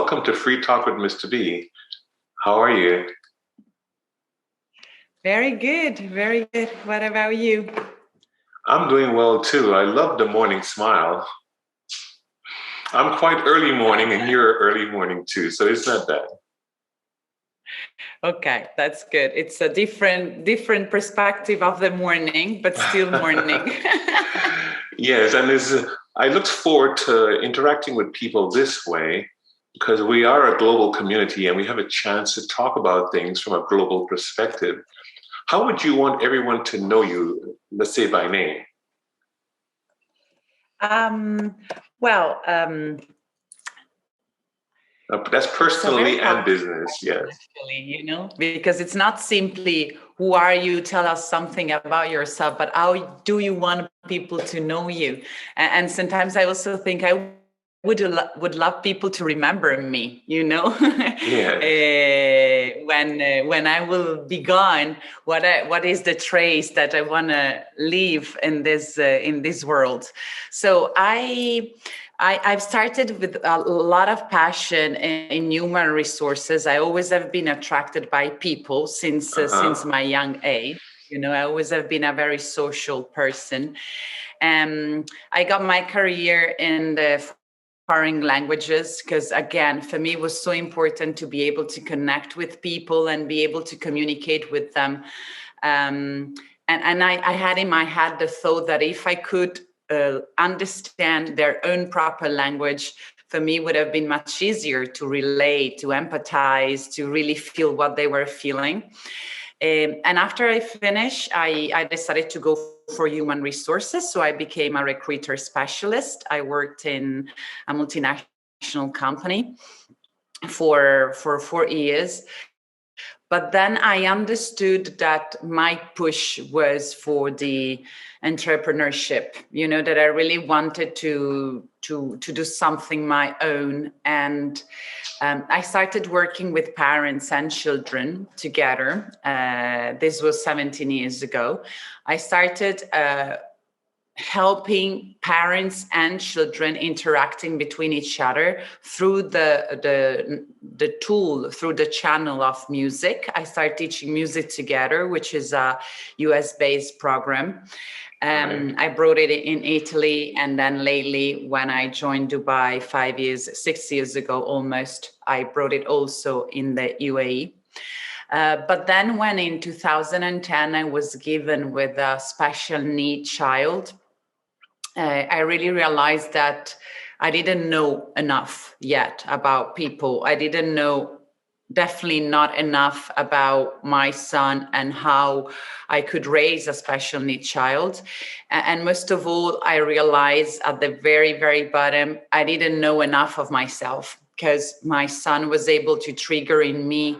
welcome to Free Talk with Mr. B. How are you? Very good, very good. What about you? I'm doing well too. I love the morning smile. I'm quite early morning and you're early morning too, so it's not bad. Okay, that's good. It's a different perspective of the morning, but still morning. Yes, and I look forward to interacting with people this way because we are a global community and we have a chance to talk about things from a global perspective. How would you want everyone to know you, let's say by name? Well, that's personally and business, yes. Actually, because it's not simply who are you, tell us something about yourself, but how do you want people to know you? And sometimes I also think I would love people to remember me, Yeah. When I will be gone, what is the trace that I want to leave in this world? So I've started with a lot of passion in human resources. I always have been attracted by people since my young age. I always have been a very social person. I got my career in the foreign languages because, again, for me, it was so important to be able to connect with people and be able to communicate with them. And I had in my head the thought that if I could understand their own proper language, for me would have been much easier to relate, to empathize, to really feel what they were feeling. And after I finished, I decided to go for human resources. So I became a recruiter specialist. I worked in a multinational company for 4 years. But then I understood that my push was for the entrepreneurship, that I really wanted to do something my own. And I started working with parents and children together. This was 17 years ago. I started helping parents and children interacting between each other through the tool, through the channel of music. I started teaching music together, which is a US-based program. I brought it in Italy, and then lately, when I joined Dubai 6 years ago almost, I brought it also in the UAE. But then when in 2010 I was given with a special need child, I really realized that I didn't know enough yet about people. I didn't know, definitely not enough about my son and how I could raise a special need child. And most of all, I realized at the very, very bottom, I didn't know enough of myself because my son was able to trigger in me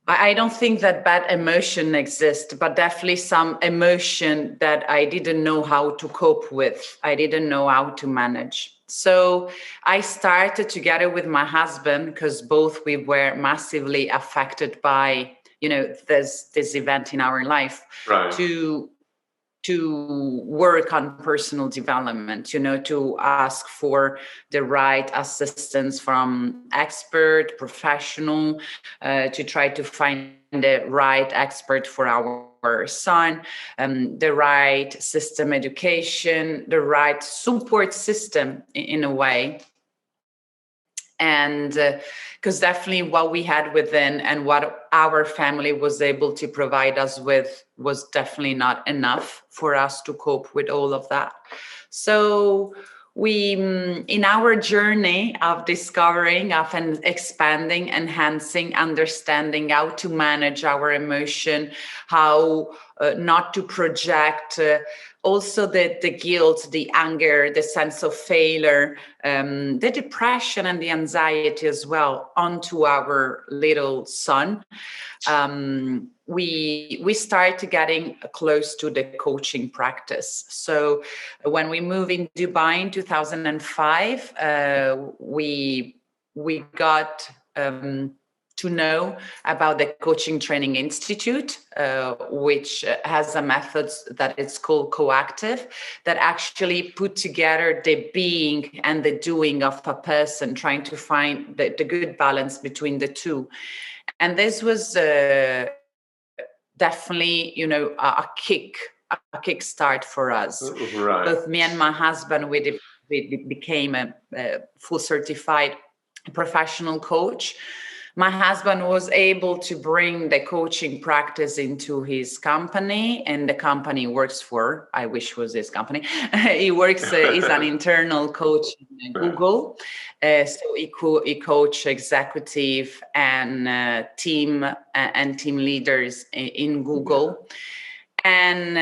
I don't think that bad emotion exists, but definitely some emotion that I didn't know how to cope with. I didn't know how to manage. So I started together with my husband, because both we were massively affected by, this event in our life, right, to work on personal development, to ask for the right assistance from expert, professional, to try to find the right expert for our son, the right system education, the right support system in a way. And because definitely what we had within and what our family was able to provide us with was definitely not enough for us to cope with all of that. So we, in our journey of discovering, of expanding, enhancing, understanding how to manage our emotion, how not to project also the guilt, the anger, the sense of failure, the depression and the anxiety as well onto our little son. We start getting close to the coaching practice. So when we moved in Dubai in 2005, we got to to know about the Coaching Training Institute, which has a method that it's called coactive, that actually put together the being and the doing of a person, trying to find the good balance between the two. And this was definitely, a kickstart for us. Right. Both me and my husband, we became a full certified professional coach. My husband was able to bring the coaching practice into his company, and the company he works for, I wish was his company. He works, he's an internal coach in Google. So he coach executive and team leaders in Google. And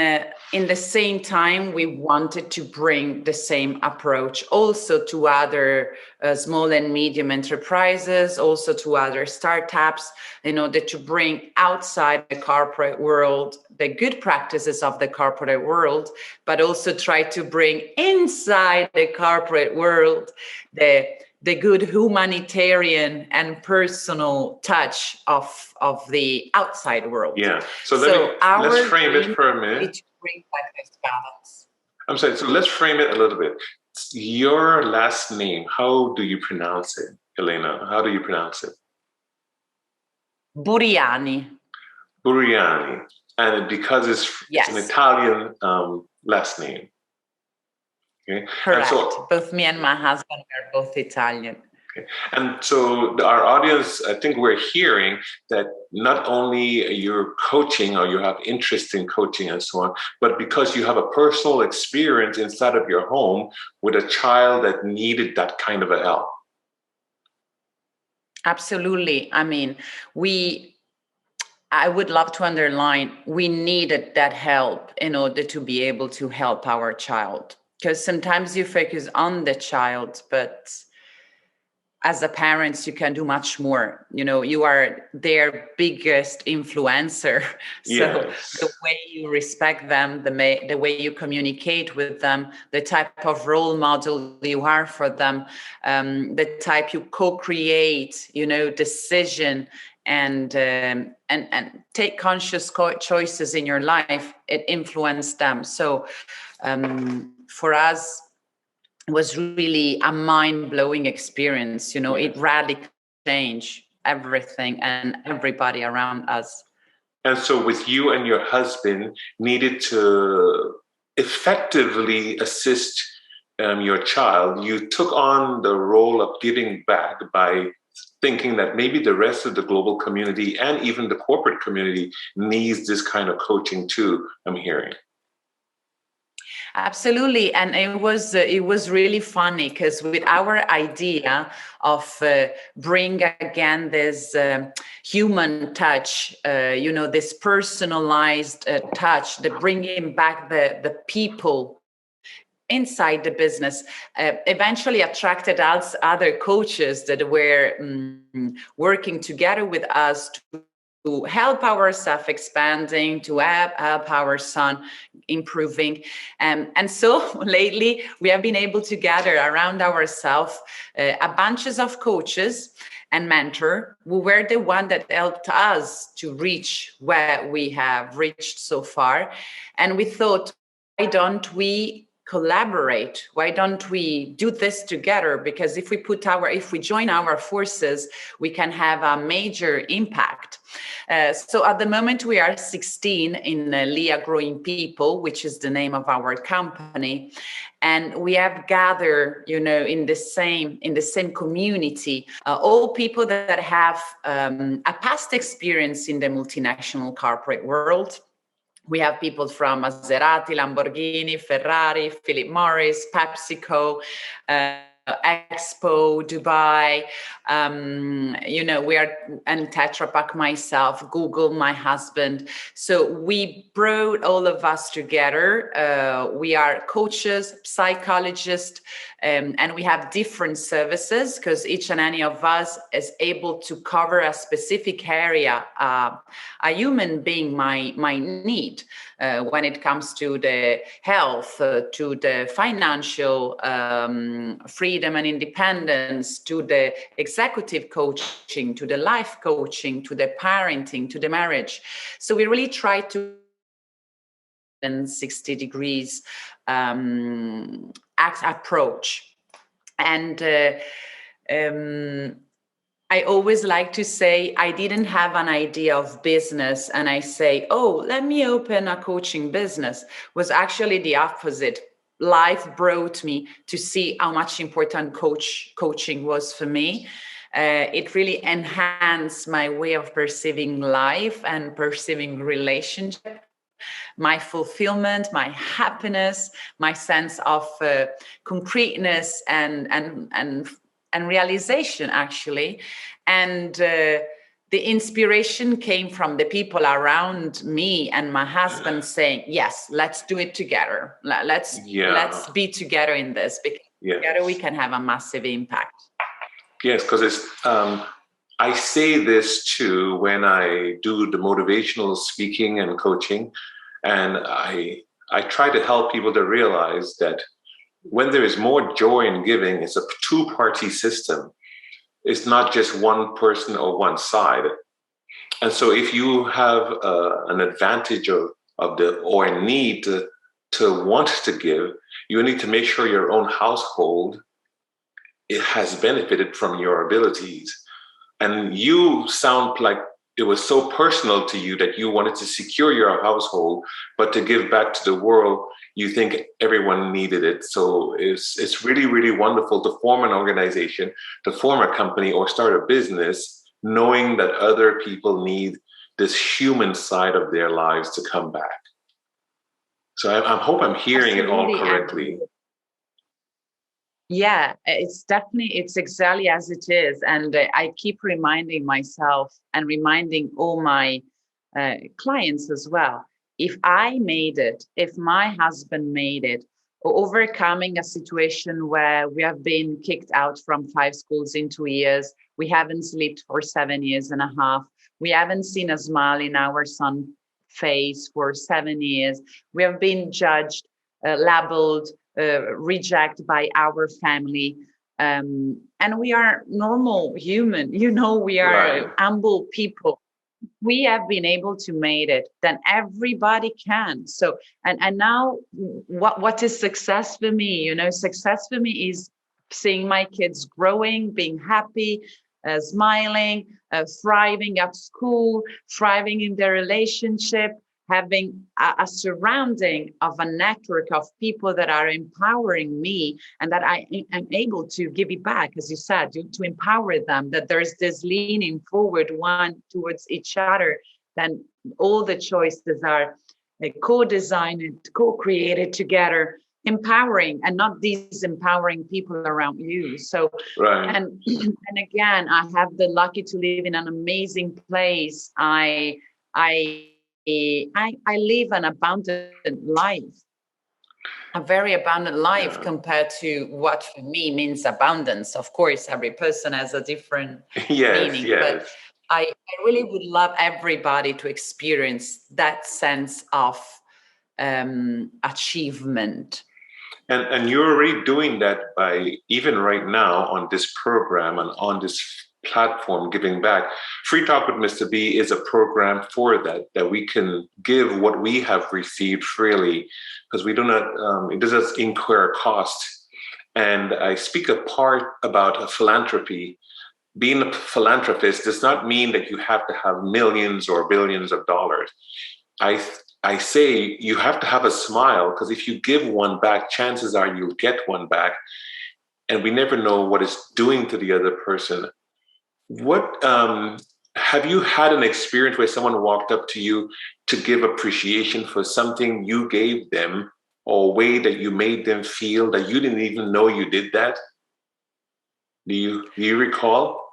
in the same time, we wanted to bring the same approach also to other small and medium enterprises, also to other startups, in order to bring outside the corporate world the good practices of the corporate world, but also try to bring inside the corporate world the good humanitarian and personal touch of the outside world. Yeah. So let's frame it for a minute. To bring back this balance. I'm sorry. So let's frame it a little bit. Your last name, how do you pronounce it, Elena? How do you pronounce it? Buriani. Buriani. And because it's an Italian last name. Okay. Correct. So, both me and my husband are both Italian. Okay. And so our audience, I think we're hearing that not only you're coaching or you have interest in coaching and so on, but because you have a personal experience inside of your home with a child that needed that kind of a help. Absolutely. I mean, I would love to underline, we needed that help in order to be able to help our child. Because sometimes you focus on the child, but as a parent, you can do much more. You are their biggest influencer. So the way you respect them, the way you communicate with them, the type of role model you are for them, the type you co-create, decision and take conscious choices in your life, it influenced them. So for us, it was really a mind-blowing experience. It radically changed everything and everybody around us. And so with you and your husband needed to effectively assist your child, you took on the role of giving back by thinking that maybe the rest of the global community and even the corporate community needs this kind of coaching too, I'm hearing. Absolutely. And it was really funny because with our idea of bring again this human touch, this personalized touch, the bringing back the people inside the business, eventually attracted us other coaches that were working together with us to help ourselves expanding, to help our son improving. And so lately we have been able to gather around ourselves a bunches of coaches and mentor who were the one that helped us to reach where we have reached so far. And we thought, why don't we collaborate? Why don't we do this together? Because if we join our forces, we can have a major impact. So at the moment we are 16 in LEA Growing People, which is the name of our company. And we have gathered, in the same community, all people that have a past experience in the multinational corporate world. We have people from Maserati, Lamborghini, Ferrari, Philip Morris, PepsiCo, Expo, Dubai, we are, and Tetra Pak, myself, Google, my husband. So we brought all of us together. We are coaches, psychologists, And we have different services because each and any of us is able to cover a specific area a human being might need when it comes to the health, to the financial freedom and independence, to the executive coaching, to the life coaching, to the parenting, to the marriage. So we really try to 60 degrees approach. And I always like to say, I didn't have an idea of business and I say, oh, let me open a coaching business. Was actually the opposite. Life brought me to see how much important coaching was for me. It really enhanced my way of perceiving life and perceiving relationship, my fulfillment, my happiness, my sense of concreteness and realization, actually. And the inspiration came from the people around me and my husband saying, yes, let's do it together. Let's be together in this, because together we can have a massive impact. Yes, because it's I say this too when I do the motivational speaking and coaching, and I try to help people to realize that when there is more joy in giving, it's a two-party system. It's not just one person or one side. And so if you have an advantage of or a need to want to give, you need to make sure your own household it has benefited from your abilities. And you sound like it was so personal to you that you wanted to secure your household, but to give back to the world, you think everyone needed it. So it's really, really wonderful to form an organization, to form a company or start a business, knowing that other people need this human side of their lives to come back. So I hope I'm hearing it all correctly. Yeah, it's exactly as it is. And I keep reminding myself and reminding all my clients as well. If I made it, if my husband made it, overcoming a situation where we have been kicked out from 5 schools in 2 years, we haven't slept for 7 years and a half, we haven't seen a smile in our son's face for 7 years, we have been judged, labeled, rejected by our family, and we are normal human, we are humble people. We have been able to make it, then everybody can. So and now what is success for me? Success for me is seeing my kids growing, being happy, smiling, thriving at school, thriving in their relationship, having a surrounding of a network of people that are empowering me and that I am able to give it back, as you said, to empower them, that there's this leaning forward one towards each other, then all the choices are co-designed, co-created together, empowering and not disempowering people around you. So, and again, I have the lucky to live in an amazing place. I live an abundant life, a very abundant life compared to what for me means abundance. Of course, every person has a different meaning, but I really would love everybody to experience that sense of achievement. And you're already doing that by even right now on this program and on this platform, Giving Back. Free Talk with Mr. B is a program for that we can give what we have received freely, because we do not, it doesn't incur cost. And I speak a part about philanthropy. Being a philanthropist does not mean that you have to have millions or billions of dollars. I say you have to have a smile, because if you give one back, chances are you'll get one back. And we never know what it's doing to the other person. What have you had an experience where someone walked up to you to give appreciation for something you gave them, or a way that you made them feel that you didn't even know you did that? Do you recall?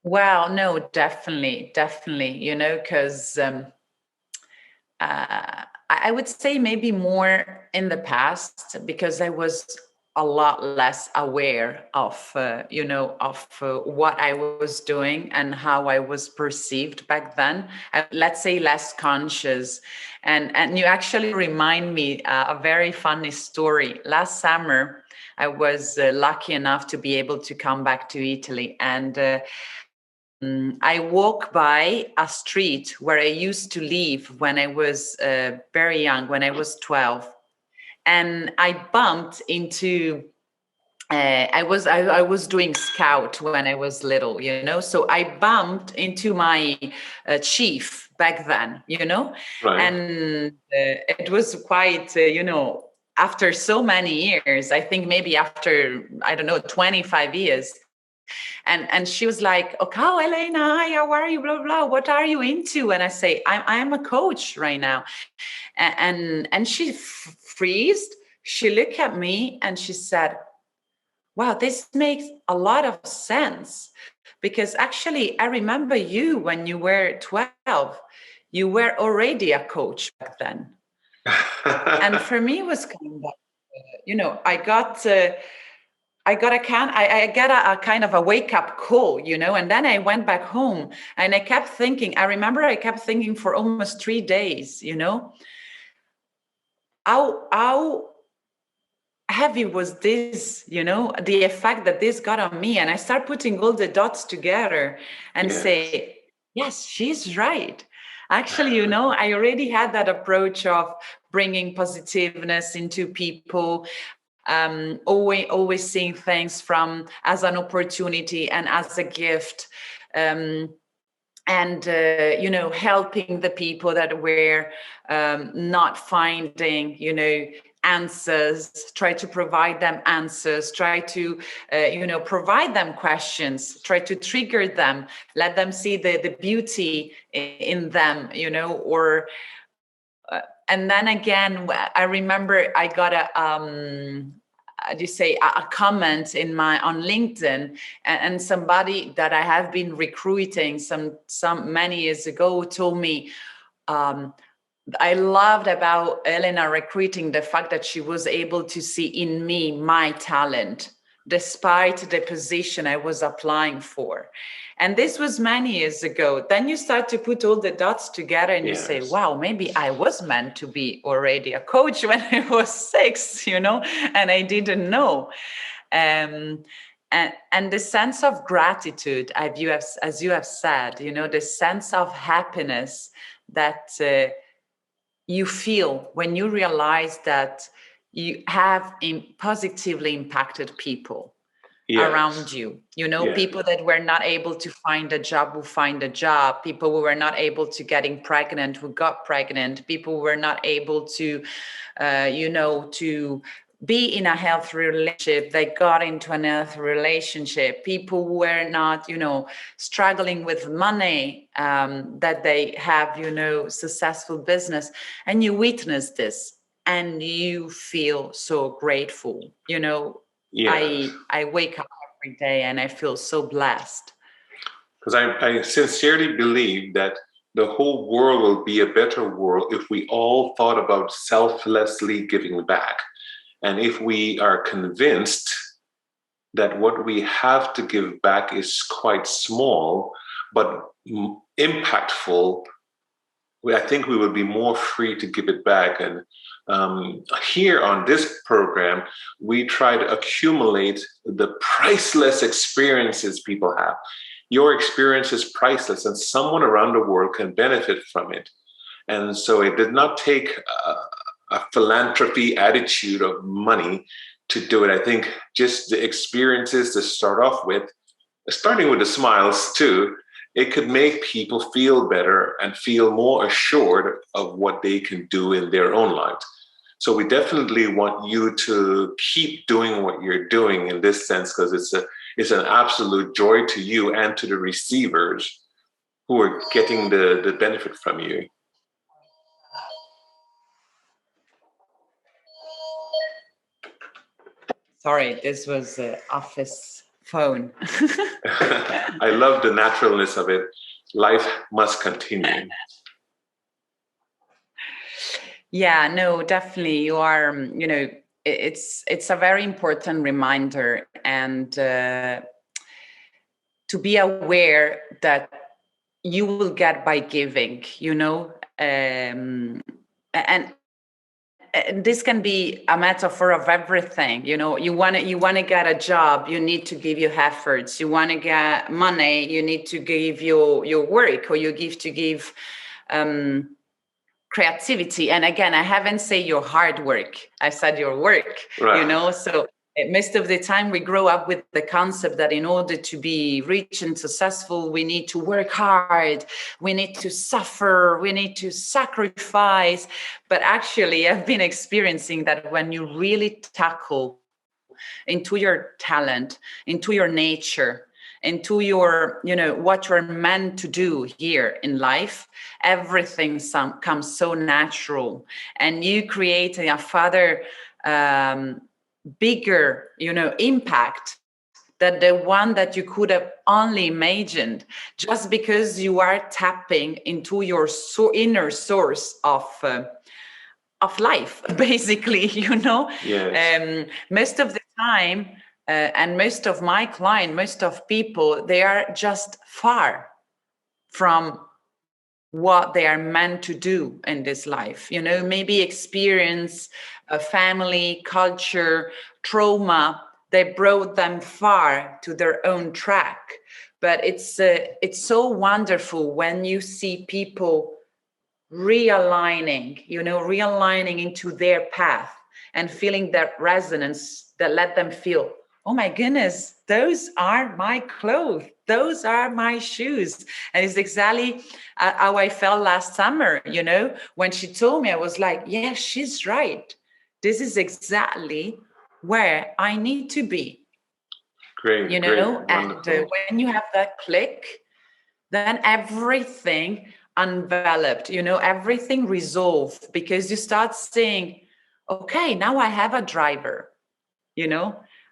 Well, no, definitely, because I would say maybe more in the past, because I was a lot less aware of, what I was doing and how I was perceived back then. Let's say less conscious. And you actually remind me a very funny story. Last summer, I was lucky enough to be able to come back to Italy, and I walk by a street where I used to live when I was very young, when I was 12. And I bumped into I was doing scout when I was little, so I bumped into my chief back then, Right. and it was quite after so many years, I think maybe after, I don't know, 25 years. And she was like, "Okay, oh, Elena, hi, how are you? Blah, blah. What are you into?" And I say, I'm a coach right now. And she freezed. She looked at me and she said, "Wow, this makes a lot of sense. Because actually, I remember you when you were 12. You were already a coach back then." And for me, it was kind of, I got a kind of a wake up call, and then I went back home and I kept thinking. I remember I kept thinking for almost 3 days, how heavy was this, the effect that this got on me. And I start putting all the dots together and Yes. say, yes, she's right. Actually, I already had that approach of bringing positiveness into people, always seeing things as an opportunity and as a gift, and helping the people that were not finding answers, try to provide them answers, try to provide them questions, try to trigger them, let them see the beauty in them, or and then again, I remember I got a comment on LinkedIn, and somebody that I have been recruiting some many years ago told me, I loved about Elena recruiting the fact that she was able to see in me my talent, despite the position I was applying for. And this was many years ago. Then you start to put all the dots together and you say, wow, maybe I was meant to be already a coach when I was 6, and I didn't know. And the sense of gratitude, as you have said, the sense of happiness that you feel when you realize that you have positively impacted people around you, people that were not able to find a job who find a job, people who were not able to getting pregnant who got pregnant, people who were not able to, to be in a healthy relationship, they got into a healthy relationship, people who were not, struggling with money, that they have, successful business, and you witness this and you feel so grateful, I wake up every day and I feel so blessed. Because I sincerely believe that the whole world will be a better world if we all thought about selflessly giving back. And if we are convinced that what we have to give back is quite small, but impactful, I think we would be more free to give it back. And here on this program, we try to accumulate the priceless experiences people have. Your experience is priceless, and someone around the world can benefit from it. And so it did not take a philanthropy attitude of money to do it. I think just the experiences to start off with, starting with the smiles too, it could make people feel better and feel more assured of what they can do in their own lives. So we definitely want you to keep doing what you're doing in this sense, because it's an absolute joy to you and to the receivers who are getting the benefit from you. Sorry, this was the office phone. I love the naturalness of it. Life must continue. Yeah, no, definitely. You are, it's a very important reminder, and to be aware that you will get by giving, and this can be a metaphor of everything. You want to get a job, you need to give your efforts. You want to get money, you need to give your work, or you give creativity. And again, I haven't said your hard work, I said your work. Right. So most of the time we grow up with the concept that in order to be rich and successful, we need to work hard, we need to suffer, we need to sacrifice. But actually, I've been experiencing that when you really tackle into your talent, into your nature, into your, what you're meant to do here in life, everything comes so natural, and you create a further bigger, impact than the one that you could have only imagined, just because you are tapping into your inner source of life, basically. Yes. Most of the time, and most of my clients, most of people, they are just far from what they are meant to do in this life. Maybe experience a family, culture, trauma, they brought them far to their own track. But it's so wonderful when you see people realigning into their path, and feeling that resonance that let them feel, oh my goodness, those are my clothes, those are my shoes. And it's exactly how I felt last summer. When she told me, I was like, yeah, she's right, this is exactly where I need to be. Great, great, And wonderful. when you have that click, then everything enveloped, everything resolved, because you start saying, okay, now I have a driver,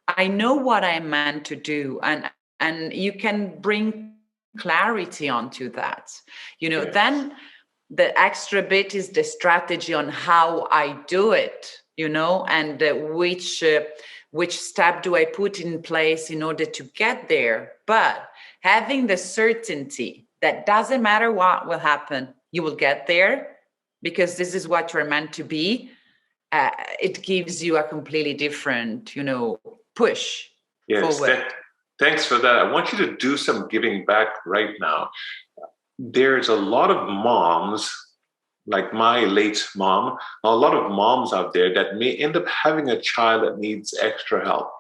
I know what I'm meant to do. And you can bring clarity onto that. Yes. Then the extra bit is the strategy on how I do it, and which step do I put in place in order to get there. But having the certainty that doesn't matter what will happen, you will get there, because this is what you're meant to be. It gives you a completely different, push Yes. forward. Thanks for that. I want you to do some giving back right now. There's a lot of moms, like my late mom, a lot of moms out there that may end up having a child that needs extra help.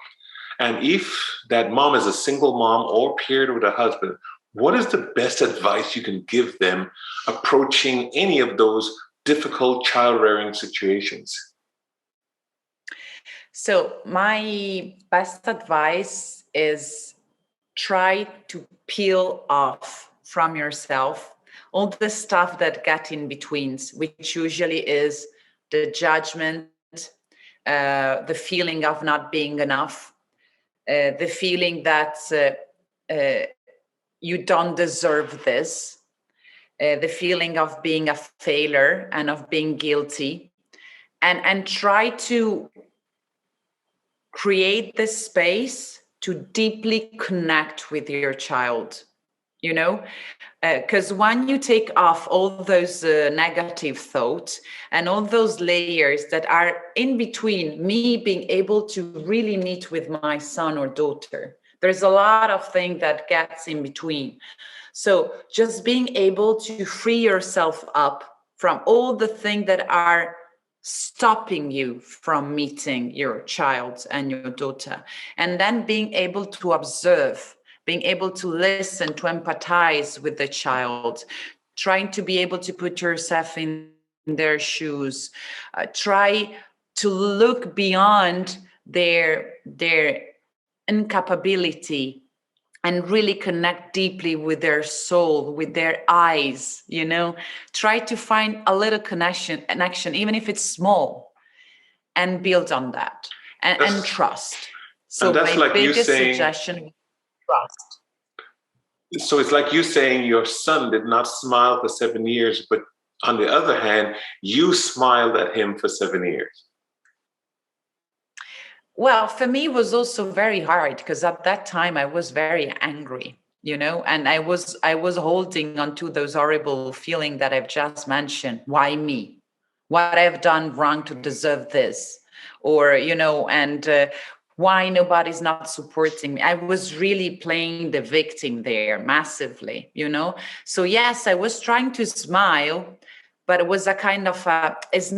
And if that mom is a single mom or paired with a husband, what is the best advice you can give them approaching any of those difficult child rearing situations? So my best advice is try to peel off from yourself all the stuff that get in betweens, which usually is the judgment, the feeling of not being enough, the feeling that you don't deserve this, the feeling of being a failure and of being guilty, and try to create this space to deeply connect with your child, because when you take off all those negative thoughts and all those layers that are in between me being able to really meet with my son or daughter, there's a lot of things that gets in between. So just being able to free yourself up from all the things that are stopping you from meeting your child and your daughter, and then being able to observe, being able to listen, to empathize with the child, trying to be able to put yourself in their shoes, try to look beyond their incapability and really connect deeply with their soul, with their eyes, try to find a little connection, even if it's small, and build on that, and That's, trust. and So that's my like you biggest saying, suggestion, trust. so it's like you saying your son did not smile for 7 years, but on the other hand, you smiled at him for 7 years. Well, for me, it was also very hard because at that time I was very angry, and I was holding on to those horrible feeling that I've just mentioned. Why me? What I've done wrong to deserve this? Or, and why nobody's not supporting me? I was really playing the victim there massively. So yes, I was trying to smile, but it was a kind of it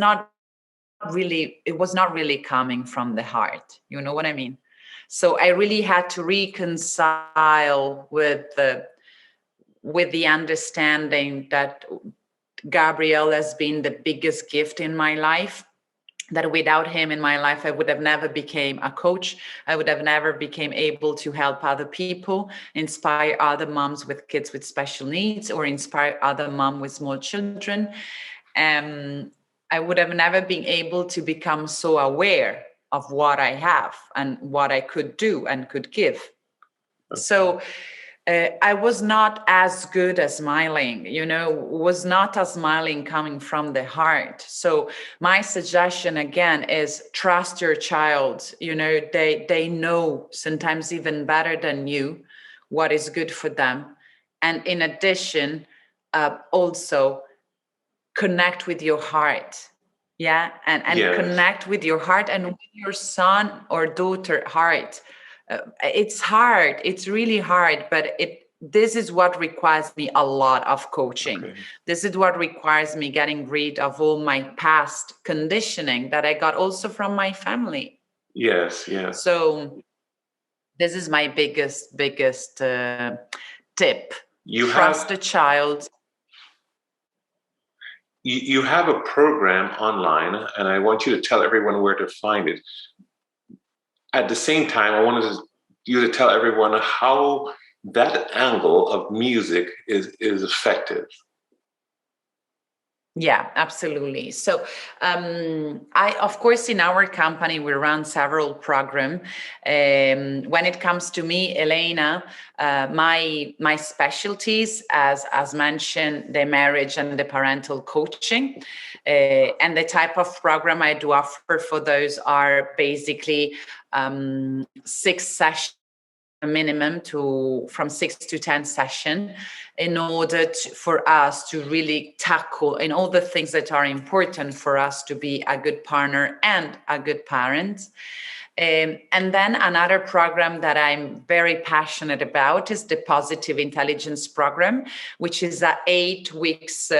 was not really coming from the heart. You know what I mean? So I really had to reconcile with the understanding that Gabriel has been the biggest gift in my life, that without him in my life I would have never became a coach. I would have never became able to help other people, inspire other moms with kids with special needs, or inspire other moms with small children. um, I would have never been able to become so aware of what I have and what I could do and could give. Okay. So I was not as good as smiling, was not as smiling coming from the heart. So my suggestion again is trust your child. They know sometimes even better than you what is good for them. And in addition, also connect with your heart. Yeah. And Yes. connect with your heart and with your son or daughter heart. It's hard. It's really hard, but this is what requires me a lot of coaching. Okay. This is what requires me getting rid of all my past conditioning that I got also from my family. Yes. So this is my biggest tip. You Trust have the child. you have a program online, and I want you to tell everyone where to find it. At the same time, I wanted you to tell everyone how that angle of music is effective. Yeah, absolutely. So, of course, in our company, we run several programs. When it comes to me, Elena, my specialties, as mentioned, the marriage and the parental coaching, and the type of program I do offer for those are basically 6 sessions minimum from 6 to 10 session in order for us to really tackle in all the things that are important for us to be a good partner and a good parent. And then another program that I'm very passionate about is the Positive Intelligence Program, which is a 8 weeks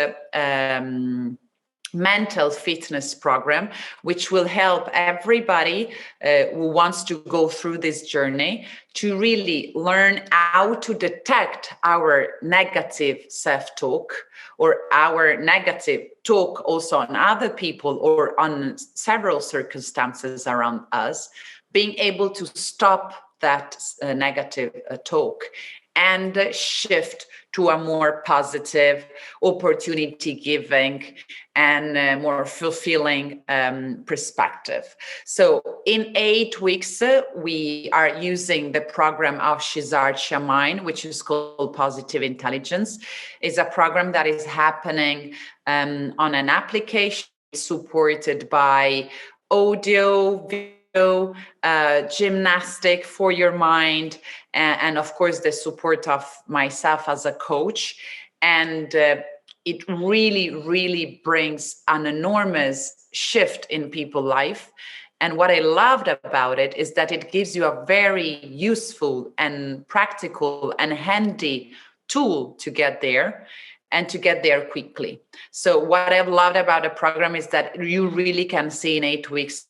mental fitness program, which will help everybody who wants to go through this journey to really learn how to detect our negative self-talk or our negative talk also on other people or on several circumstances around us, being able to stop that negative talk and shift to a more positive, opportunity giving, and more fulfilling perspective. So in 8 weeks, we are using the program of Shizar Shamain, which is called Positive Intelligence. It's a program that is happening on an application supported by audio, video, gymnastic for your mind, and of course the support of myself as a coach. And it really brings an enormous shift in people's life. And what I loved about it is that it gives you a very useful and practical and handy tool to get there, and to get there quickly. So what I've loved about the program is that you really can see in 8 weeks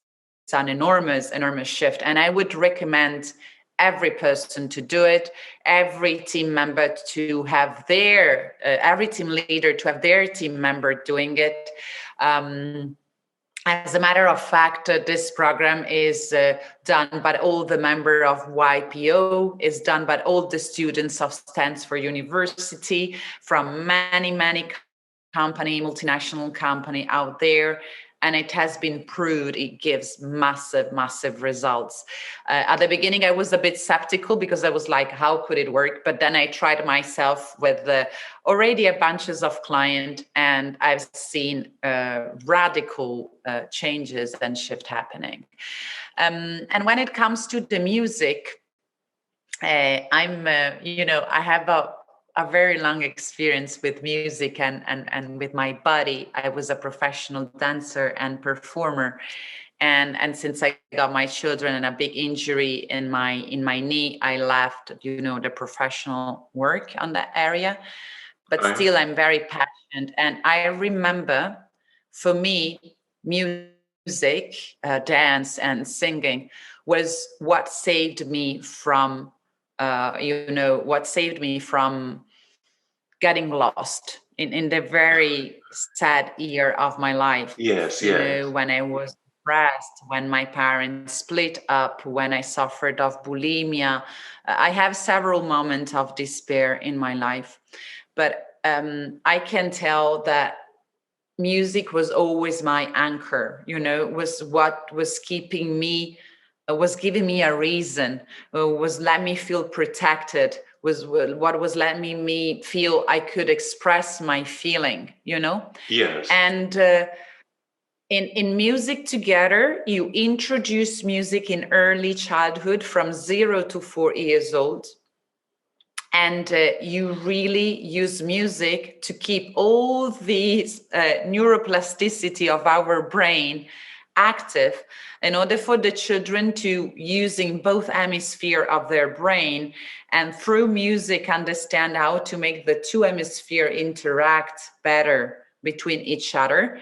an enormous shift. And I would recommend every person to do it, every team member to have every team leader to have their team member doing it. As a matter of fact, this program is done by all the members of YPO, is done by all the students of Stanford University from many multinational company out there. and it has been proved it gives massive results. At the beginning, I was a bit skeptical because I was like, how could it work? But then I tried myself with already a bunches of clients, and I've seen radical changes and shift happening. And when it comes to the music, I have a very long experience with music and with my body. I was a professional dancer and performer. And since I got my children and a big injury in my knee, I left, the professional work on that area. But still, I'm very passionate. And I remember, for me, music, dance, and singing was what saved me from getting lost in the very sad year of my life. Yes. When I was depressed, when my parents split up, when I suffered of bulimia. I have several moments of despair in my life. But I can tell that music was always my anchor, was what was keeping me, was giving me a reason, was letting me feel protected, was what was letting me feel I could express my feeling, Yes. And in Music Together, you introduce music in early childhood from 0 to 4 years old. And you really use music to keep all these neuroplasticity of our brain active in order for the children to using both hemisphere of their brain, and through music understand how to make the two hemisphere interact better between each other,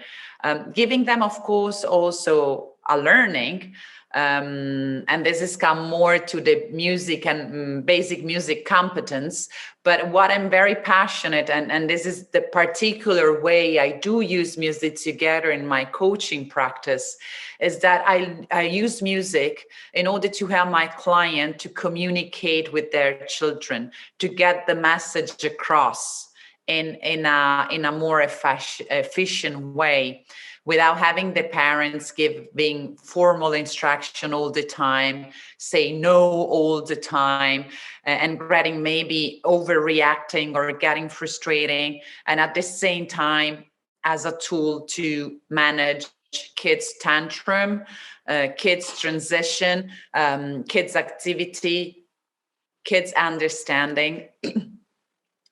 giving them, of course, also a learning. And this has come more to the music and basic music competence. But what I'm very passionate, and this is the particular way I do use Music Together in my coaching practice, is that I use music in order to help my client to communicate with their children, to get the message across in a more efficient way, without having the parents giving formal instruction all the time, say no all the time, and getting maybe overreacting or getting frustrating. And at the same time, as a tool to manage kids' tantrum, kids' transition, kids' activity, kids' understanding.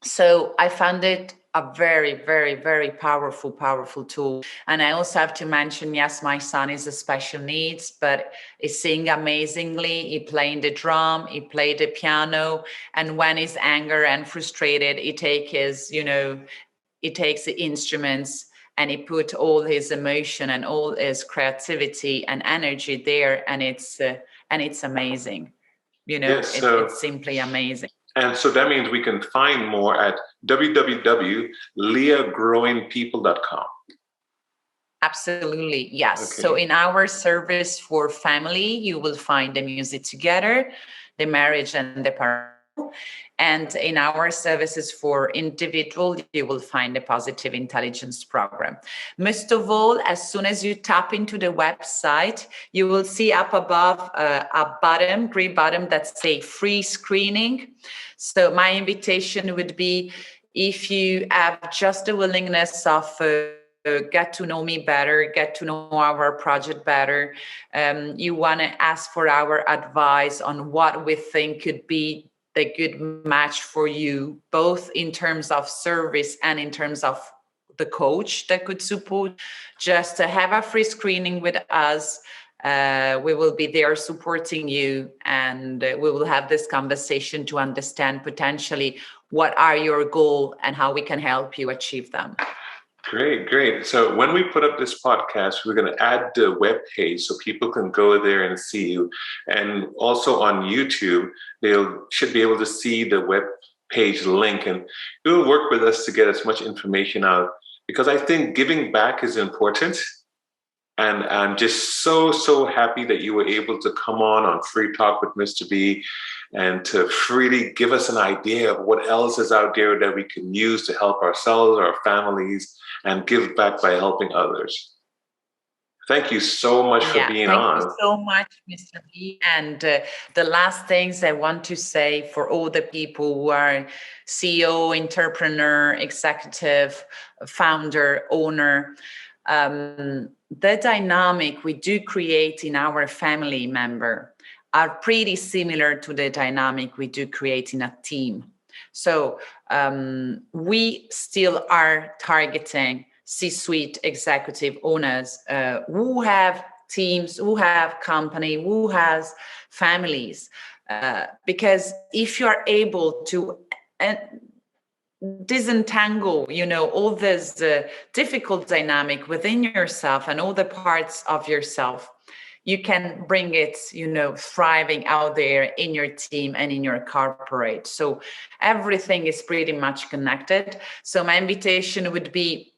So I found it a very, very, very powerful tool. And I also have to mention, yes, my son is a special needs, but he sings amazingly. He playing the drum, he played the piano. And when he's angry and frustrated, he takes the instruments and he put all his emotion and all his creativity and energy there. And it's amazing. Yes, it's simply amazing. And so that means we can find more at www.leagrowingpeople.com. Absolutely, yes. Okay. So in our service for family, you will find the Music Together, the marriage and the parental. And in our services for individual, you will find the Positive Intelligence Program. Most of all, as soon as you tap into the website, you will see up above a button, green button that says free screening. So my invitation would be, if you have just the willingness of get to know me better, get to know our project better, you want to ask for our advice on what we think could be the good match for you, both in terms of service and in terms of the coach that could support, just to have a free screening with us. We will be there supporting you, and we will have this conversation to understand potentially what are your goals and how we can help you achieve them. Great. So when we put up this podcast, we're going to add the web page so people can go there and see you. And also on YouTube, they should be able to see the web page link, and you'll work with us to get as much information out, because I think giving back is important. And I'm just so happy that you were able to come on Free Talk with Mr. B and to freely give us an idea of what else is out there that we can use to help ourselves, our families, and give back by helping others. Thank you so much for Yeah, being thank you on. so much, Mr. B. And the last things I want to say for all the people who are CEO, entrepreneur, executive, founder, owner, the dynamic we do create in our family member are pretty similar to the dynamic we do create in a team. So we still are targeting C-suite executive owners who have teams, who have company, who has families. Because if you are able to disentangle, all this difficult dynamic within yourself and all the parts of yourself, you can bring it, thriving out there in your team and in your corporate. So everything is pretty much connected. So my invitation would be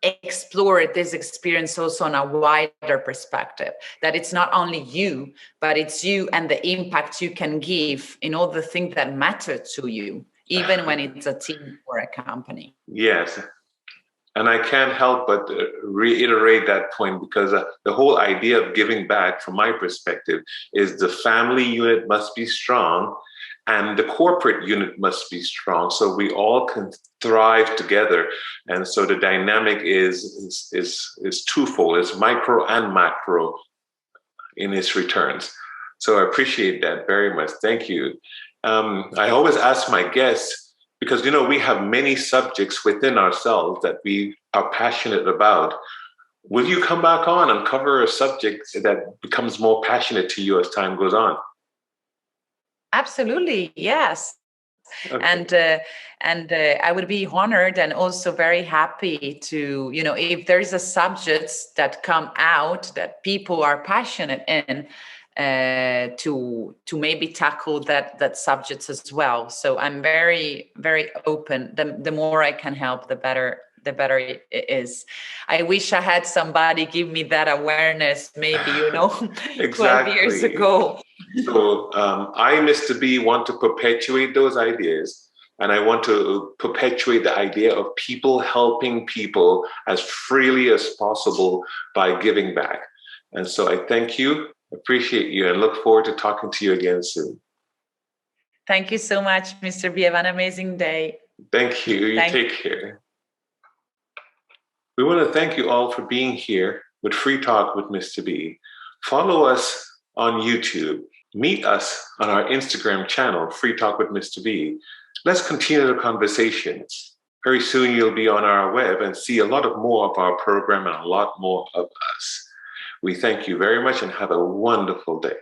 explore this experience also on a wider perspective, that it's not only you, but it's you and the impact you can give in all the things that matter to you, even when it's a team or a company. Yes. And I can't help but reiterate that point, because the whole idea of giving back, from my perspective, is the family unit must be strong and the corporate unit must be strong, so we all can thrive together. And so the dynamic is twofold. It's micro and macro in its returns. So I appreciate that very much. Thank you. I always ask my guests, because we have many subjects within ourselves that we are passionate about. Will you come back on and cover a subject that becomes more passionate to you as time goes on? Absolutely, yes. Okay. And I would be honored and also very happy to, if there's a subjects that come out that people are passionate in, to maybe tackle that subjects as well. So I'm very, very open. The more I can help, the better it is. I wish I had somebody give me that awareness, maybe, 12 years Exactly. ago. So I, Mr. B, want to perpetuate those ideas. And I want to perpetuate the idea of people helping people as freely as possible by giving back. And so I thank you, appreciate you, and look forward to talking to you again soon. Thank you so much, Mr. B. Have an amazing day. Thank you. You take care. We want to thank you all for being here with Free Talk with Mr. B. Follow us on YouTube. Meet us on our Instagram channel, Free Talk with Mr. B. Let's continue the conversation. Very soon you'll be on our web and see a lot more of our program and a lot more of us. We thank you very much and have a wonderful day.